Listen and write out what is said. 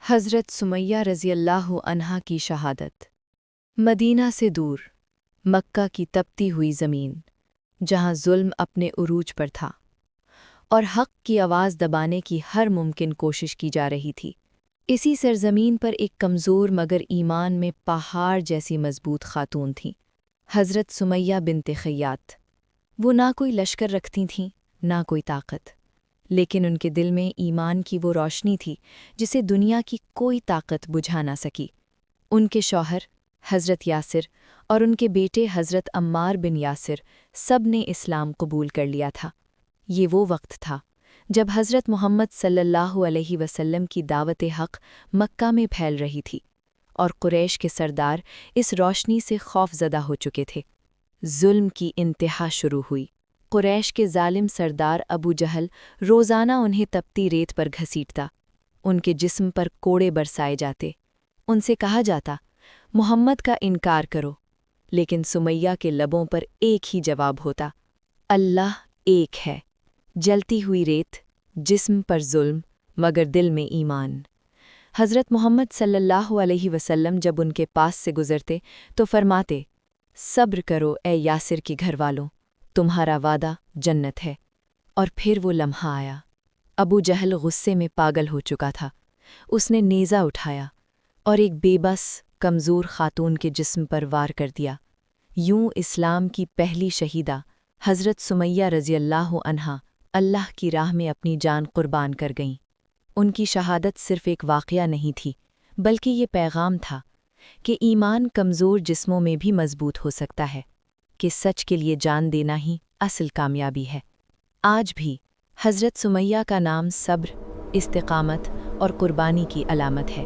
हज़रत सुमैया रज़ी अल्लाह अन्हा की शहादत। मदीना से दूर, मक्का की तपती हुई ज़मीन, जहाँ ज़ुल्म अपने उरूज पर था और हक़ की आवाज़ दबाने की हर मुमकिन कोशिश की जा रही थी। इसी सरज़मीन पर एक कमज़ोर मगर ईमान में पहाड़ जैसी मज़बूत ख़ातून थीं, हज़रत सुमैया बिन्त ख़य्यात। वो ना कोई लश्कर रखती थीं, ना कोई ताकत, लेकिन उनके दिल में ईमान की वो रोशनी थी जिसे दुनिया की कोई ताकत बुझा ना सकी। उनके शौहर हज़रत यासिर और उनके बेटे हज़रत अम्मार बिन यासिर सब ने इस्लाम कबूल कर लिया था। ये वो वक्त था जब हज़रत मोहम्मद सल्लल्लाहु अलैहि वसल्लम की दावत हक़ मक्का में फैल रही थी और कुरैश के सरदार इस रोशनी से खौफज़दा हो चुके थे। ज़ुल्म की इंतहा शुरू हुई। कुरैश के ज़ालिम सरदार अबू जहल रोज़ाना उन्हें तपती रेत पर घसीटता, उनके जिस्म पर कोड़े बरसाए जाते। उनसे कहा जाता, मोहम्मद का इनकार करो, लेकिन सुमैया के लबों पर एक ही जवाब होता, अल्लाह एक है। जलती हुई रेत, जिस्म पर ज़ुल्म, मगर दिल में ईमान। हज़रत मोहम्मद सल्लल्लाहु अलैहि वसल्लम जब उनके पास से गुज़रते तो फरमाते, सब्र करो ए यासिर की घरवालों, तुम्हारा वादा जन्नत है। और फिर वो लम्हा आया। अबू जहल गुस्से में पागल हो चुका था। उसने नेज़ा उठाया और एक बेबस कमज़ोर ख़ातून के जिस्म पर वार कर दिया। यूं इस्लाम की पहली शहीदा हज़रत सुमैया रज़ी अल्लाह अन्हा अल्लाह की राह में अपनी जान कुर्बान कर गईं। उनकी शहादत सिर्फ़ एक वाक़या नहीं थी, बल्कि ये पैगाम था कि ईमान कमज़ोर जिस्मों में भी मज़बूत हो सकता है, कि सच के लिए जान देना ही असल कामयाबी है। आज भी हज़रत सुमैया का नाम सब्र, इस्तिक़ामत और कुर्बानी की अलामत है।